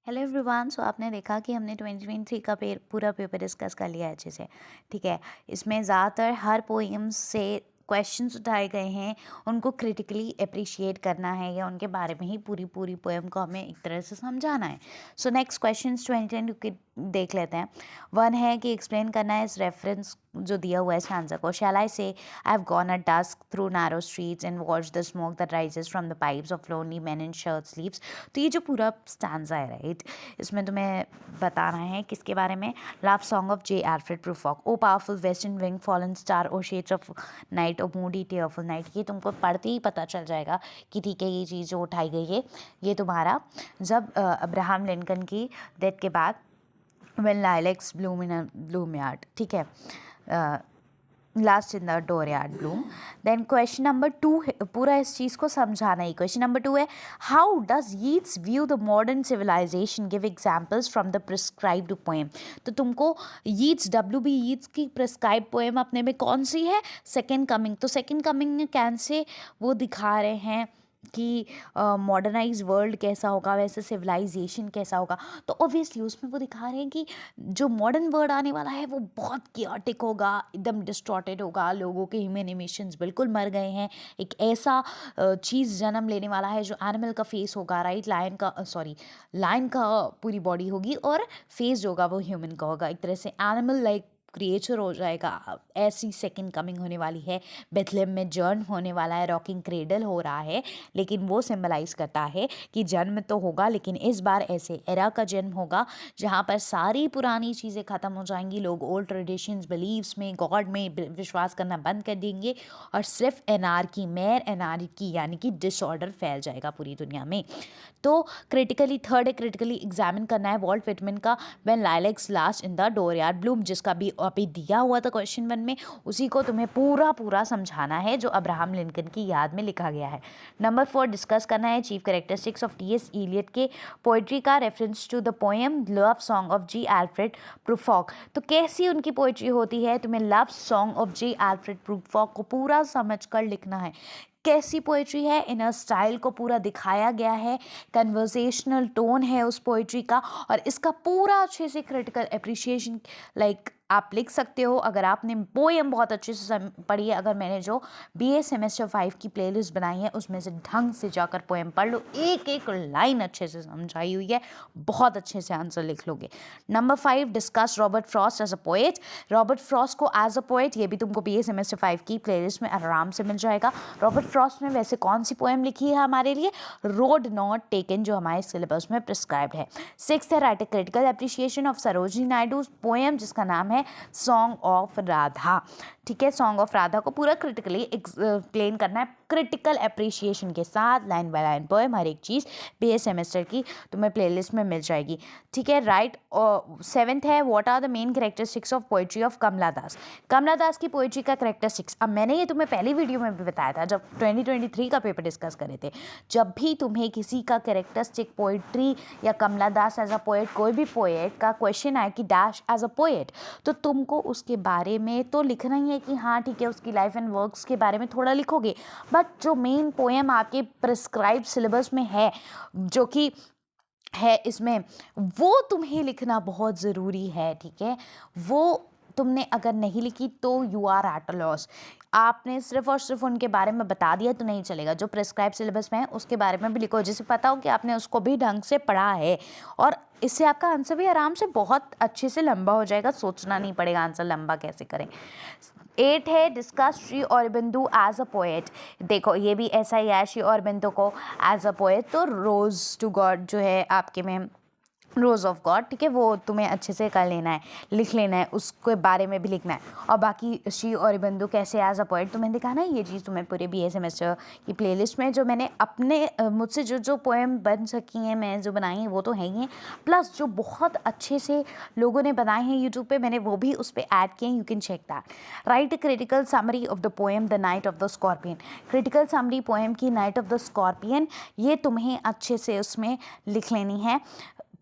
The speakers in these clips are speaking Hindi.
Hello everyone. सो आपने देखा कि हमने 2023 का पूरा पेपर डिस्कस कर लिया है अच्छे से। ठीक है। इसमें ज़्यादातर हर पोएम से क्वेश्चंस उठाए गए हैं, उनको क्रिटिकली अप्रिशिएट करना है या उनके बारे में ही पूरी पूरी पोएम को हमें एक तरह से समझाना है। सो नेक्स्ट क्वेश्चंस 2022 के देख लेते हैं। वन है कि एक्सप्लेन करना है इस रेफरेंस जो दिया हुआ है इस आंसर को। Shall I say I have gone at dusk through narrow streets and watch the smoke that rises from the pipes of lonely man in shirt sleeves. तो ये जो पूरा स्टैंजा है, राइट, इसमें तुम्हें बताना है किसके बारे में। Love song of J Alfred Prufrock. O powerful western wing fallen star O shades of night O moody tearful night. ये तुमको पढ़ते ही पता चल जाएगा कि ठीक है, ये चीज़ जो उठाई गई है ये तुम्हारा जब अब्राहम लिंकन की डेथ के बाद when lilacs bloom in a bloom yard, ठीक है, last in the door yard bloom. Then question number 2 पूरा इस चीज़ को समझाना ही। क्वेश्चन नंबर 2 है how does Yeats view the modern civilisation, give examples from the prescribed poem. तो तुमको यीट्स WB यीट्स की प्रिस्क्राइब पोएम अपने में कौन सी है? Second coming. तो सेकेंड कमिंग में कैसे वो दिखा रहे हैं कि मॉडर्नाइज वर्ल्ड कैसा होगा, वैसे सिविलाइजेशन कैसा होगा। तो ऑब्वियसली उसमें वो दिखा रहे हैं कि जो मॉडर्न वर्ल्ड आने वाला है वो बहुत कियाटिक होगा, एकदम डिस्टॉर्टेड होगा, लोगों के ह्यूमन इमोशंस बिल्कुल मर गए हैं। एक ऐसा चीज़ जन्म लेने वाला है जो एनिमल का फेस होगा, राइट, लायन का पूरी बॉडी होगी और फेस जो होगा वो ह्यूमन का होगा। एक तरह से एनिमल लाइक क्रिएचर हो जाएगा। ऐसी सेकंड कमिंग होने वाली है। बेथलेम में जन्म होने वाला है, रॉकिंग क्रेडल हो रहा है, लेकिन वो सिंबलाइज करता है कि जन्म तो होगा लेकिन इस बार ऐसे एरा का जन्म होगा जहाँ पर सारी पुरानी चीज़ें ख़त्म हो जाएंगी। लोग ओल्ड ट्रेडिशंस, बिलीव्स में, गॉड में विश्वास करना बंद कर देंगे और सिर्फ एनार्की, मेयर एनार्की यानी कि डिसऑर्डर फैल जाएगा पूरी दुनिया में। तो क्रिटिकली एग्जामिन करना है वॉल्ट विटमैन का when lilacs last in the door yard bloom, जिसका भी अभी दिया हुआ था क्वेश्चन 1 में, उसी को तुम्हें पूरा समझाना है जो अब्राहम लिंकन की याद में लिखा गया है। नंबर 4 डिस्कस करना है chief characteristics of T.S. Eliot के पोइट्री का reference to the poem love song of J Alfred Prufrock. तो कैसी उनकी पोइट्री होती है, तुम्हें love song of J Alfred Prufrock को पूरा समझ कर लिखना है। कैसी पोइट्री है, इन अ स्टाइल को पूरा दिखाया गया है, कन्वर्सेशनल टोन है उस पोइट्री का, और इसका पूरा अच्छे से क्रिटिकल अप्रिशिएशन लाइक आप लिख सकते हो अगर आपने पोएम बहुत अच्छे से पढ़ी है। अगर मैंने जो BA सेमेस्टर 5 की प्लेलिस्ट बनाई है उसमें से ढंग से जाकर पोएम पढ़ लो, एक एक लाइन अच्छे से समझाई हुई है, बहुत अच्छे से आंसर लिख लोगे। Number 5 discuss Robert Frost as a poet. Robert Frost को एज अ पोएट, ये भी तुमको BA सेमेस्टर 5 की प्लेलिस्ट में आराम से मिल जाएगा। रॉबर्ट फ्रॉस्ट ने वैसे कौन सी पोएम लिखी है हमारे लिए? रोड नॉट टेकन, जो हमारे सिलेबस में प्रिस्क्राइब्ड है। 6 है right a critical appreciation of Sarojini Naidu poem जिसका नाम है सॉन्ग ऑफ राधा। ठीक है, सॉन्ग ऑफ राधा को पूरा क्रिटिकली एक्सप्लेन करना है, क्रिटिकल अप्रिशिएशन के साथ, लाइन बाय लाइन पोएम, हर एक चीज़ BA सेमेस्टर की तुम्हें प्लेलिस्ट में मिल जाएगी। ठीक है, राइट। 7th है what are the main characteristics of poetry of Kamala Das. Kamala Das की पोइट्री का कैरेक्टरिस्टिक्स, अब मैंने ये तुम्हें पहली वीडियो में भी बताया था जब 2023 का पेपर डिस्कस करे थे। जब भी तुम्हें किसी का कैरेक्टरिस्टिक पोइट्री या कमला दास एज अ पोएट, कोई भी पोएट का क्वेश्चन आए कि डैश एज अ पोएट, तो तुमको उसके बारे में तो लिखना ही है कि हाँ ठीक है, उसकी लाइफ एंड वर्क्स के बारे में थोड़ा लिखोगे, बट जो मेन पोएम आपके प्रिस्क्राइब सिलेबस में है, जो कि है इसमें, वो तुम्हें लिखना बहुत ज़रूरी है। ठीक है, वो तुमने अगर नहीं लिखी तो you are at a loss. आपने सिर्फ और सिर्फ उनके बारे में बता दिया तो नहीं चलेगा, जो प्रिस्क्राइब सिलेबस में है उसके बारे में भी लिखो, जिसे पता हो कि आपने उसको भी ढंग से पढ़ा है, और इससे आपका आंसर भी आराम से बहुत अच्छे से लंबा हो जाएगा, सोचना नहीं पड़ेगा आंसर लंबा कैसे करें। 8 है discuss Shri Aurobindo as a poet. देखो ये भी ऐसा ही है, श्री अरबिंदो को एज अ पोएट तो रोज टू गॉड जो है आपके में, रोज ऑफ गॉड, ठीक है, वो तुम्हें अच्छे से कर लेना है, लिख लेना है, उसके बारे में भी लिखना है। और बाकी श्री अरबिंदो कैसे एज अ पोएट तुम्हें दिखाना है, ये चीज़ तुम्हें पूरे BA सेमेस्टर की प्लेलिस्ट में, जो मैंने अपने मुझसे जो पोएम बन सकी हैं, मैं जो बनाई हैं वो तो है ही हैं, प्लस जो बहुत अच्छे से लोगों ने बनाए हैं यूट्यूब पे, मैंने वो भी उस पर ऐड किए हैं, you can check that. Write critical summary of the poem the night of the scorpion. Critical summary poem की नाइट ऑफ द स्कॉर्पियन, ये तुम्हें अच्छे से उसमें लिख लेनी है।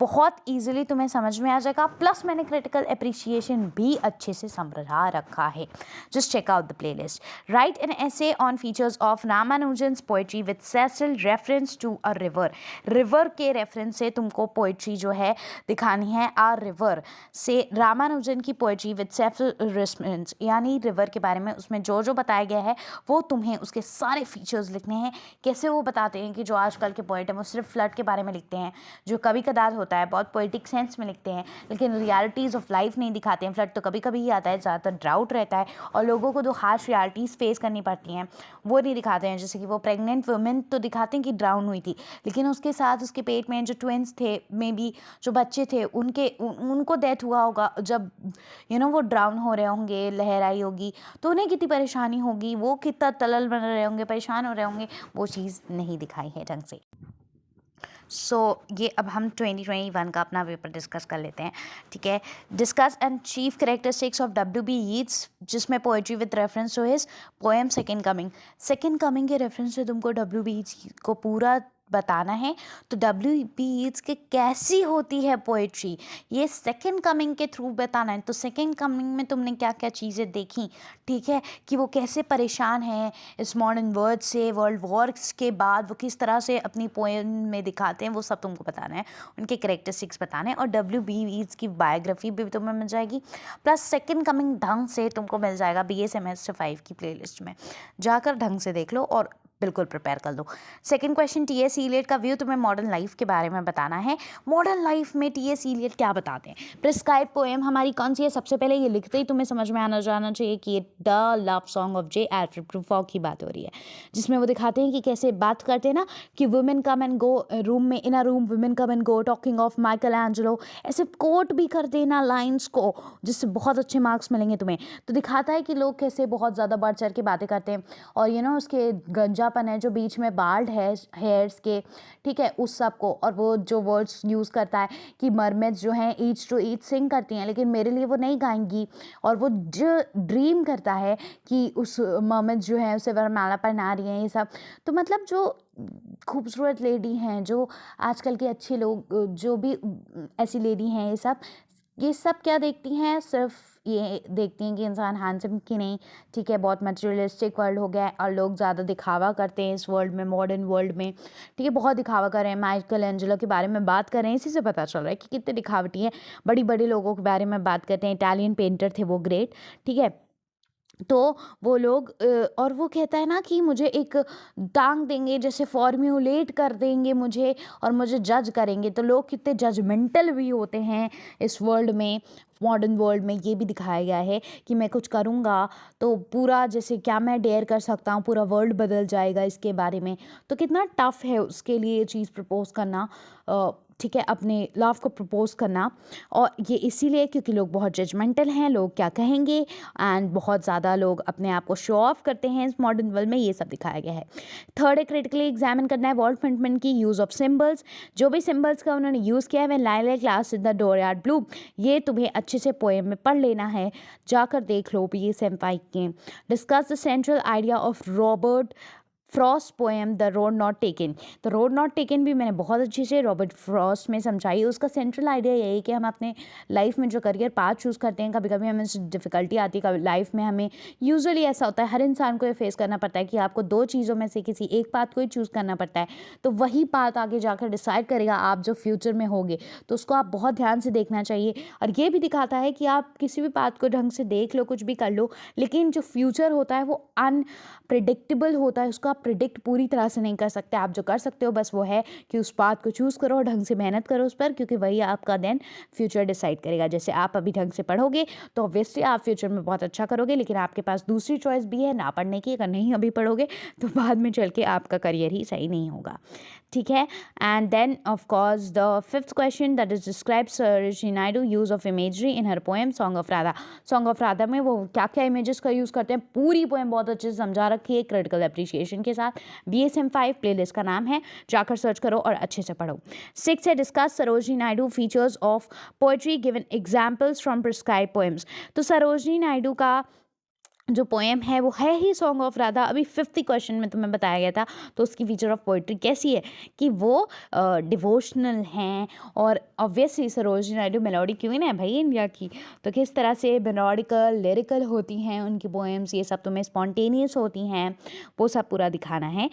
बहुत ईजिली तुम्हें समझ में आ जाएगा। प्लस मैंने क्रिटिकल एप्रिसिएशन भी अच्छे से समझा रखा है। Just check out the playlist. Write an essay on features of Ramanujan's poetry with special reference to a river. River के रेफरेंस से तुमको पोएट्री जो है दिखानी है। आ रिवर से रामानुजन की पोएट्री विद सेसल रेफरेंस, यानी रिवर के बारे में उसमें जो जो बताया गया है वो तुम्हें उसके सारे फीचर्स लिखने हैं। कैसे वो बताते हैं कि जो आजकल के पोएट हैं वो सिर्फ फ्लड के बारे में लिखते हैं, जो कभी कदार होता है, बहुत पोइटिक सेंस में लिखते हैं, लेकिन रियलिटीज़ ऑफ लाइफ नहीं दिखाते हैं। फ्लड तो कभी कभी ही आता है, ज़्यादातर ड्राउट रहता है और लोगों को जो हार्श रियलिटीज़ फेस करनी पड़ती हैं वो नहीं दिखाते हैं। जैसे कि वो प्रेग्नेंट वुमेन तो दिखाते हैं कि ड्राउन हुई थी, लेकिन उसके साथ उसके पेट में जो ट्विंस थे, मे बी जो बच्चे थे उनको डेथ हुआ होगा जब वो ड्राउन हो रहे होंगे, लहर आई होगी तो उन्हें कितनी परेशानी होगी, वो कितना तलल बन रहे होंगे, परेशान हो रहे होंगे, वो चीज़ नहीं दिखाई है ढंग से। ये अब हम 2021 का अपना पेपर डिस्कस कर लेते हैं, ठीक है। Discuss and chief characteristics of W.B. Yeats, जिसमें poetry with reference to his poem second coming. Second coming के रेफरेंस से तुमको W.B. Yeats को पूरा बताना है। तो W.B. Yeats की कैसी होती है पोएट्री, ये सेकेंड कमिंग के थ्रू बताना है। तो सेकेंड कमिंग में तुमने क्या क्या चीज़ें देखी, ठीक है, कि वो कैसे परेशान हैं इस मॉडर्न वर्ल्ड से, वर्ल्ड वॉर्स के बाद वो किस तरह से अपनी पोएम में दिखाते हैं, वो सब तुमको बताना है। उनके करेक्टरिस्टिक्स बताने हैं और W.B. Yeats की बायोग्राफी भी तुम्हें मिल जाएगी। प्लस सेकेंड कमिंग ढंग से तुमको मिल जाएगा BA सेमेस्टर 5 की प्लेलिस्ट में, जाकर ढंग से देख लो और बिल्कुल प्रिपेयर कर दो। Second question, T.S. इलियट का व्यू तुम्हें मॉडर्न लाइफ के बारे में बताना है। मॉडर्न लाइफ में T.S. इलियट क्या बताते हैं। प्रिस्क्राइब पोएम हमारी कौन सी है, सबसे पहले ये लिखते ही तुम्हें समझ में आना जाना चाहिए कि ये the love song of J. Alfred Prufrock की बात हो रही है, जिसमें वो दिखाते हैं कि कैसे बात करते हैं ना कि women come and go room में, in a room women come and go talking of Michelangelo, ऐसे कोट भी कर देना लाइन्स को, जिससे बहुत अच्छे मार्क्स मिलेंगे तुम्हें। तो दिखाता है कि लोग कैसे बहुत ज़्यादा बढ़ चढ़ के बातें करते हैं और उसके गंजापन है जो बीच में बाल्ड है हेयर्स के, ठीक है, उस सब को। और वो जो वर्ड्स यूज़ करता है कि मरमेड्स जो हैं ईच टू ईच सिंग करती हैं, लेकिन मेरे लिए वो नहीं गाएंगी। और वो जो ड्रीम करता है कि उस मरमेड्स जो है उसे वरमाला पहना रही हैं, ये सब। तो मतलब जो खूबसूरत लेडी हैं, जो आजकल के अच्छे लोग जो भी ऐसी लेडी हैं, ये सब क्या देखती हैं, सिर्फ ये देखती हैं कि इंसान हैंडसम कि नहीं, ठीक है। बहुत मटेरियलिस्टिक वर्ल्ड हो गया है और लोग ज़्यादा दिखावा करते हैं इस वर्ल्ड में, मॉडर्न वर्ल्ड में, ठीक है, बहुत दिखावा कर रहे हैं। माइकल एंजेलो के बारे में बात कर रहे हैं, इसी से पता चल रहा है कि कितने दिखावटी हैं। बड़ी बड़े लोगों के बारे में बात करते हैं, इटालियन पेंटर थे वो, ग्रेट, ठीक है। तो वो लोग और वो कहता है ना कि मुझे एक टांग देंगे, जैसे फॉर्म्यूलेट कर देंगे मुझे और मुझे जज करेंगे। तो लोग कितने जजमेंटल भी होते हैं इस वर्ल्ड में, मॉडर्न वर्ल्ड में। ये भी दिखाया गया है कि मैं कुछ करूँगा तो पूरा, जैसे क्या मैं डेयर कर सकता हूँ, पूरा वर्ल्ड बदल जाएगा इसके बारे में। तो कितना टफ है उसके लिए ये चीज़ प्रपोज करना, ठीक है, अपने लव को प्रपोज करना। और ये इसीलिए क्योंकि लोग बहुत जजमेंटल हैं, लोग क्या कहेंगे, एंड बहुत ज़्यादा लोग अपने आप को शो ऑफ करते हैं इस मॉडर्न वर्ल्ड में। ये सब दिखाया गया है। थर्ड है, क्रिटिकली एग्जामिन करना है वॉल्ट व्हिटमैन की यूज़ ऑफ सिम्बल्स। जो भी सिम्बल्स का उन्होंने यूज़ किया है, वह लाइलैक क्लास इन द डोरयार्ड ब्लू, ये तुम्हें अच्छे से पोएम में पढ़ लेना है, जाकर देख लो BA सेम 5 के। Discuss the central idea of Robert Frost poem the road not taken. तो रोड नॉट टेकन भी मैंने बहुत अच्छे से रॉबर्ट फ्रॉस्ट में समझाई। उसका सेंट्रल आइडिया यही है कि हम अपने लाइफ में जो करियर पाथ चूज़ करते हैं, कभी कभी हमें डिफ़िकल्टी आती है, कभी लाइफ में हमें यूजुअली ऐसा होता है, हर इंसान को ये फेस करना पड़ता है कि आपको दो चीज़ों में से किसी एक पाथ को ही चूज़ करना पड़ता है। तो वही पाथ आगे जाकर डिसाइड करेगा आप जो फ्यूचर में होगे। तो उसको आप बहुत ध्यान से देखना चाहिए। और ये भी दिखाता है कि आप किसी भी पाथ को ढंग से देख लो, कुछ भी कर लो, लेकिन जो फ्यूचर होता है वो अनप्रिडिक्टेबल होता है, उसको आप प्रिडिक्ट पूरी तरह से नहीं कर सकते। आप जो कर सकते हो बस वो है कि उस पाथ को चूज़ करो और ढंग से मेहनत करो उस पर, क्योंकि वही आपका देन फ्यूचर डिसाइड करेगा। जैसे आप अभी ढंग से पढ़ोगे तो ऑब्वियसली आप फ्यूचर में बहुत अच्छा करोगे, लेकिन आपके पास दूसरी चॉइस भी है ना पढ़ने की। अगर नहीं अभी पढ़ोगे तो बाद में चल के आपका करियर ही सही नहीं होगा, ठीक है। And then of course the fifth question, that is describe Sarojini Naidu use of imagery in her poem song of Radha. Song of Radha में वो क्या क्या इमेजेस का यूज़ करते हैं, पूरी पोएम बहुत अच्छे से समझा रखी है क्रिटिकल एप्रिसिएशन के साथ। BA सेम 5 प्लेलिस्ट का नाम है, जाकर सर्च करो और अच्छे से पढ़ो। 6 है, discuss Sarojini Naidu features of poetry given examples from prescribe poems. तो सरोजिनी नायडू का जो पोएम है वो है ही सॉन्ग ऑफ राधा। अभी 5th क्वेश्चन में तुम्हें बताया गया था, तो उसकी फीचर ऑफ पोएट्री कैसी है कि वो डिवोशनल हैं, और obviously Sarojini Naidu melody queen है भाई इंडिया की, तो किस तरह से मेलोडिकल लिरिकल होती हैं उनकी पोएम्स, ये सब तुम्हें स्पॉन्टेनियस होती हैं, वो सब पूरा दिखाना है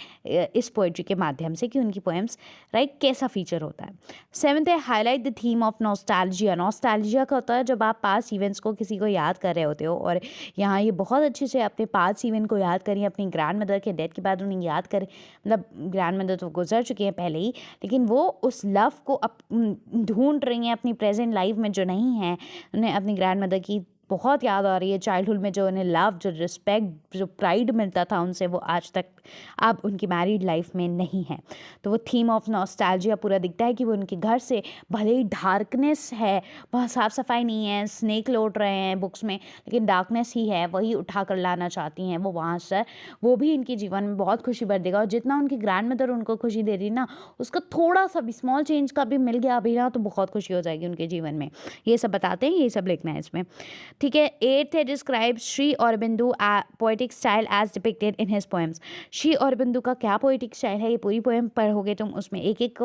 इस पोएट्री के माध्यम से कि उनकी पोएम्स राइट कैसा फीचर होता है। 7th है highlight the theme of nostalgia. Nostalgia का होता है जब आप पास इवेंट्स को किसी को याद कर रहे होते हो, और यहाँ ये बहुत अच्छे से अपने पास्ट इवेंट को याद करिए, अपनी ग्रैंड मदर के डेथ के बाद उन्हें याद करें, मतलब ग्रैंड मदर तो गुजर चुकी हैं पहले ही, लेकिन वो उस लव को ढूंढ रही हैं अपनी प्रेजेंट लाइफ में जो नहीं है, उन्हें अपनी ग्रैंड मदर की बहुत याद आ रही है। चाइल्डहुड में जो उन्हें लव, जो रिस्पेक्ट, जो प्राइड मिलता था उनसे, वो आज तक अब उनकी मैरिड लाइफ में नहीं है। तो वो थीम ऑफ नॉस्टैल्जिया पूरा दिखता है कि वो उनके घर से भले ही डार्कनेस है, वहाँ साफ़ सफाई नहीं है, स्नेक लौट रहे हैं बुक्स में, लेकिन डार्कनेस ही है, वही उठा कर लाना चाहती हैं वो वहाँ से। वो भी इनके जीवन में बहुत खुशी भर देगा, और जितना उनकी ग्रैंड मदर उनको खुशी दे रही ना, उसका थोड़ा सा भी स्मॉल चेंज का भी मिल गया अभी ना, तो बहुत खुशी हो जाएगी उनके जीवन में। ये सब बताते हैं, ये सब लिखना है इसमें, ठीक है। 8th है describe Shri Aurobindo poetic style as depicted in his poems. Shri Aurobindo का क्या पोएटिक स्टाइल है, ये पूरी पोएम पढ़ोगे तुम, उसमें एक एक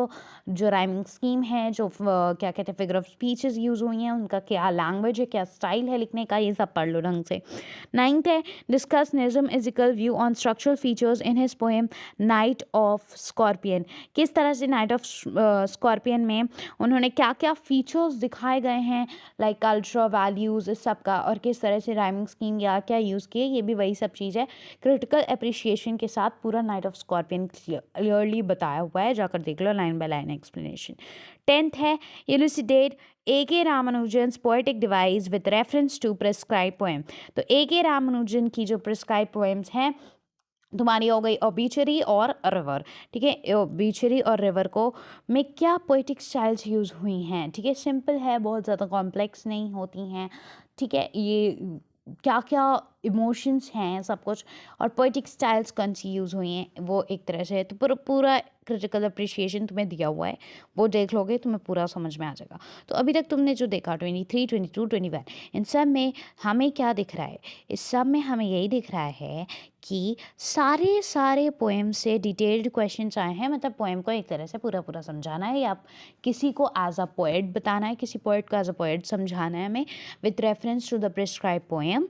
जो राइमिंग स्कीम है, जो क्या कहते हैं फिगर ऑफ स्पीचेस यूज़ हुई हैं, उनका क्या लैंग्वेज है, क्या स्टाइल है लिखने का, ये सब पढ़ लो ढंग से। 9th है discuss Nissim Ezekiel view on structural features in his poem night of scorpion. किस तरह से नाइट ऑफ स्कॉर्पियन में उन्होंने क्या क्या फीचर्स दिखाए गए हैं, लाइक कल्चर, वैल्यूज़, इस सब का, और किस तरह से राइमिंग स्कीम या क्या यूज़ किए, ये भी वही सब चीज़ है। क्रिटिकल अप्रिशिएशन के साथ पूरा नाइट ऑफ स्कॉर्पियन क्लियरली बताया हुआ है, जाकर देख लो line by line explanation. 10th है elucidate A.K. Ramanujan's poetic device with reference to prescribe poem. तो A.K. रामानुजन की जो प्रिस्क्राइब पोएम्स हैं तुम्हारी हो गई ओबीचरी और रिवर, ठीक है। ओबीचरी और रिवर को में क्या पोएटिक स्टाइल्स यूज़ हुई हैं, ठीक है। सिंपल है, बहुत ज़्यादा कॉम्प्लेक्स नहीं होती हैं, ठीक है। ये क्या क्या इमोशंस हैं सब कुछ, और पोएटिक स्टाइल्स कौन सी यूज़ हुई हैं, वो एक तरह से तो पूरा क्रिटिकल अप्रिशिएशन तुम्हें दिया हुआ है, वो देख लोगे तुम्हें पूरा समझ में आ जाएगा। तो अभी तक तुमने जो देखा 23, 22, 21, इन सब में हमें क्या दिख रहा है, इस सब में हमें यही दिख रहा है कि सारे पोएम से डिटेल्ड क्वेश्चंस आए हैं, मतलब पोएम को एक तरह से पूरा समझाना है, या किसी को एज अ पोएट बताना है, किसी पोएट को एज अ पोएट समझाना है हमें with reference to the prescribe poem.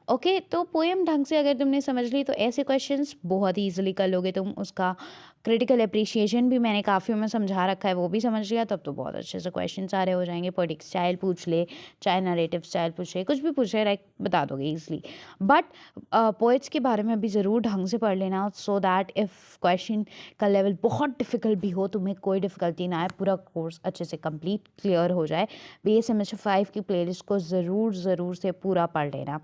Okay, तो पोएम ढंग से अगर तुमने समझ ली तो ऐसे क्वेश्चंस बहुत ही ईजिली कर लोगे तुम। उसका क्रिटिकल अप्रिशिएशन भी मैंने काफ़ी में समझा रखा है, वो भी समझ लिया, तब तो बहुत अच्छे से क्वेश्चन सारे हो जाएंगे। पोएटिक स्टाइल पूछ ले, चाहे नरेटिव स्टाइल पूछ ले, कुछ भी पूछ ले, लाइक बता दोगे ईजिली। बट पोएट्स के बारे में भी ज़रूर ढंग से पढ़ लेना, सो दैट इफ़ क्वेश्चन का लेवल बहुत डिफ़िकल्ट भी हो, तुम्हें कोई डिफ़िकल्टी ना आए, पूरा कोर्स अच्छे से कंप्लीट क्लियर हो जाए। BA सेमेस्टर 5 की प्लेलिस्ट को ज़रूर से पूरा पढ़ लेना।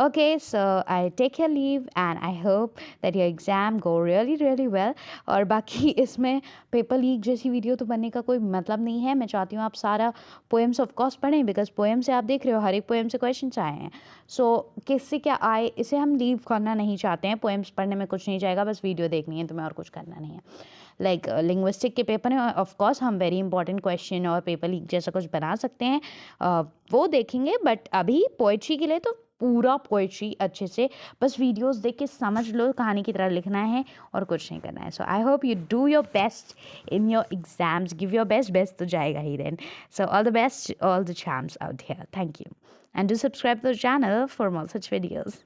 Okay, so I take your leave and I hope that your exam go really well. और बाकी इसमें पेपर लीक जैसी वीडियो तो बनने का कोई मतलब नहीं है। मैं चाहती हूँ आप सारा पोएम्स ऑफ कोर्स पढ़ें, बिकॉज पोएम से आप देख रहे हो हर एक पोएम से क्वेश्चंस आए हैं। सो किससे क्या आए, इसे हम लीव करना नहीं चाहते हैं। पोएम्स पढ़ने में कुछ नहीं जाएगा, बस वीडियो देखनी है तुम्हें और कुछ करना नहीं है। लाइक लिंग्विस्टिक के पेपर में ऑफ कोर्स हम वेरी इंपॉर्टेंट क्वेश्चन और पेपर लीक जैसा कुछ बना सकते हैं, वो देखेंगे। बट अभी पोएट्री के लिए तो पूरा पोएट्री अच्छे से बस वीडियोस देख के समझ लो, कहानी की तरह लिखना है और कुछ नहीं करना है। So I hope you do your best in your exams, give your best तो जाएगा ही then. So all the best, all the chance out here, thank you and do subscribe the channel for more such videos.